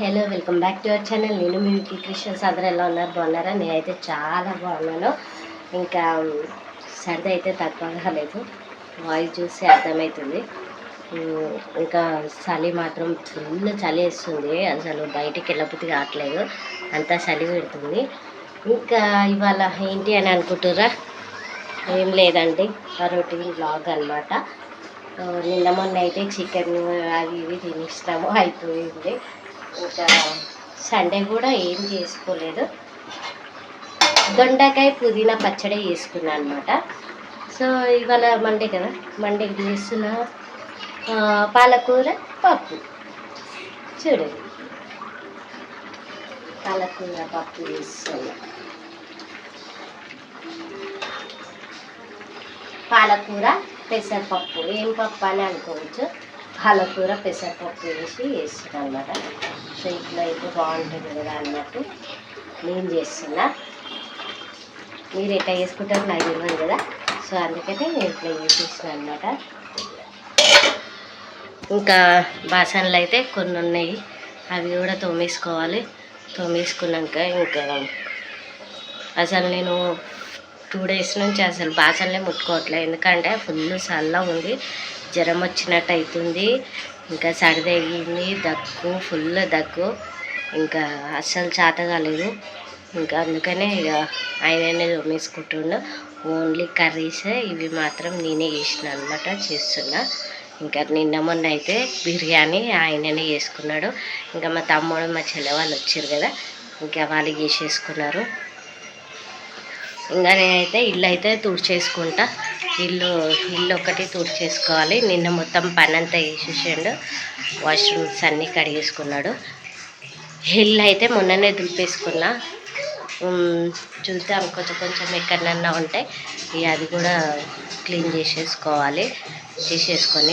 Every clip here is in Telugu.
Hello welcome back to our channel. నేను మీ వికీ క్రిస్టియన్స్. అందరూ ఎలా ఉన్నారు? బాగున్నారా? నేనైతే చాలా బాగున్నాను. ఇంకా సర్ది అయితే తక్కువ కాలేదు, వాయిస్ చూసి అర్థమవుతుంది. ఇంకా చలి మాత్రం ఫుల్ చలి వేస్తుంది, అసలు బయటికి వెళ్ళబుద్ధి కావట్లేదు, అంతా చలి పెడుతుంది. ఇంకా ఇవాళ ఏంటి అని అనుకుంటుర్రా? ఏం లేదండి, రొటీన్ బ్లాగ్ అనమాట. నిన్న మొన్న అయితే చికెన్ అవి ఇవి తినిస్తాము అయిపోయింది. ఇంకా సండే కూడా ఏం చేసుకోలేదు, దొండకాయ పుదీనా పచ్చడి చేసుకున్నాను అనమాట. సో ఇవాళ మండే కదా, మండేకి చేస్తున్న పాలకూర పప్పు. చూడండి, పాలకూర పప్పు చేస్తున్నా. పాలకూర పెసరపప్పు, ఏం పప్పు అని అనుకోవచ్చు, పాలకూర పెసరపప్పు వేసి వేస్తున్నాను అనమాట. సో ఇట్లా అయితే బాగుంటుంది కదా అన్నట్టు నేను చేస్తున్నా. మీరు ఎట్లా చేసుకుంటారో నాకు తెలియదు కదా, సో అందుకనే నేను ఇట్లా చేసేస్తున్నాను అనమాట. ఇంకా బాసనలు అయితే కొన్ని ఉన్నాయి, అవి కూడా తోమేసుకోవాలి. తోమేసుకున్నాక ఇంకా అసలు నేను 2 days నుంచి అసలు బాసనలే ముట్టుకోవట్లేదు, ఎందుకంటే ఫుల్ చల్లగా ఉంది, జ్వరం వచ్చినట్టు అవుతుంది, ఇంకా సర్ది అయ్యింది, దగ్గు, ఫుల్ దగ్గు, ఇంకా అస్సలు చేత కాలేదు. ఇంకా అందుకనే ఇక ఆయననే తోమేసుకుంటుండు. ఓన్లీ కర్రీస్ ఇవి మాత్రం నేనే చేసిన అనమాట, చేస్తున్నా. ఇంకా నిన్న మొన్న అయితే బిర్యానీ ఆయననే చేసుకున్నాడు. ఇంకా మా తమ్ముడు మా చెల్లె వాళ్ళు వచ్చారు కదా, ఇంకా వాళ్ళు చేసేసుకున్నారు. ఇంకా నేనైతే ఇల్లు అయితే తుడిచేసుకుంటా, ఇల్లు ఒకటి తుడిచేసుకోవాలి. నిన్న మొత్తం పని అంతా వేసేసాడు, వాష్రూమ్స్ అన్నీ కడిగేసుకున్నాడు. ఇల్లు అయితే మొన్ననే దులిపేసుకున్నా. చూద్దాం, కొంచెం ఎక్కడన్నా ఉంటే ఇక అది కూడా క్లీన్ చేసేసుకొని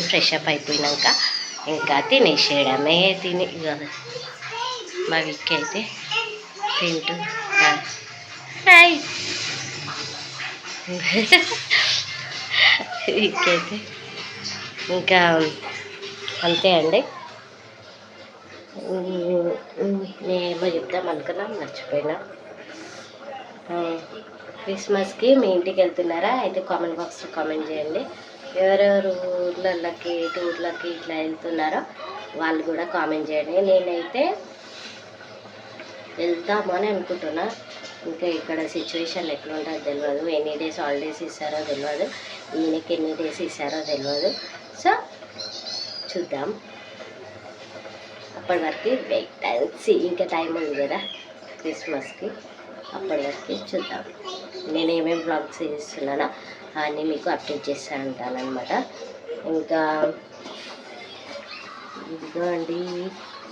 ఫ్రెష్ అప్ అయిపోయినాక ఇంకా తినేసేయడమే. ఇక మా విక్కి అయితే తింటూ హాయ్ విక్కైతే ఇంకా అంతే అండి. నేనేమో చెప్దాం అనుకున్నా, మర్చిపోయినా. క్రిస్మస్కి మీ ఇంటికి వెళ్తున్నారా? అయితే కామెంట్ బాక్స్లో కామెంట్ చేయండి. ఎవరెవరు ఊర్లకి టూర్లకి ఇట్లా వెళ్తున్నారో వాళ్ళు కూడా కామెంట్ చేయండి. నేనైతే వెళ్తామని అనుకుంటున్నా. ఇంకా ఇక్కడ సిచ్యువేషన్ ఎట్లా ఉంటుందో తెలియదు, ఎన్ని డేస్ హాలిడేస్ ఇస్తారో తెలియదు, ఈయనకి ఎన్ని డేస్ ఇస్తారో తెలియదు. సో చూద్దాం, అప్పటి వరకు వెయిట్ అండ్ సీ. ఇంకా టైం ఉంది కదా క్రిస్మస్కి, అప్పటి వరకు చూద్దాం. నేను ఏమేమి బ్లాగ్స్ చేస్తున్నానో అన్నీ మీకు అప్డేట్ చేస్తూ ఉంటాను అనమాట. ఇంకా ఇదిగోండి,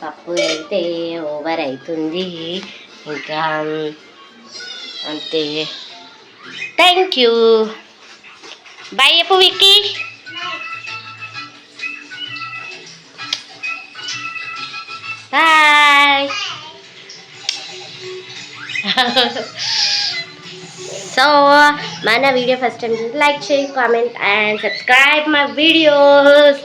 పప్పు అయితే ఓవర్ అవుతుంది. ఇంకా అంతే, థ్యాంక్ యూ, బాయ్ చెప్పు విక్కీ. బాయ్. సో మన వీడియో ఫస్ట్ టైం లైక్ చేయి, comment and subscribe my videos.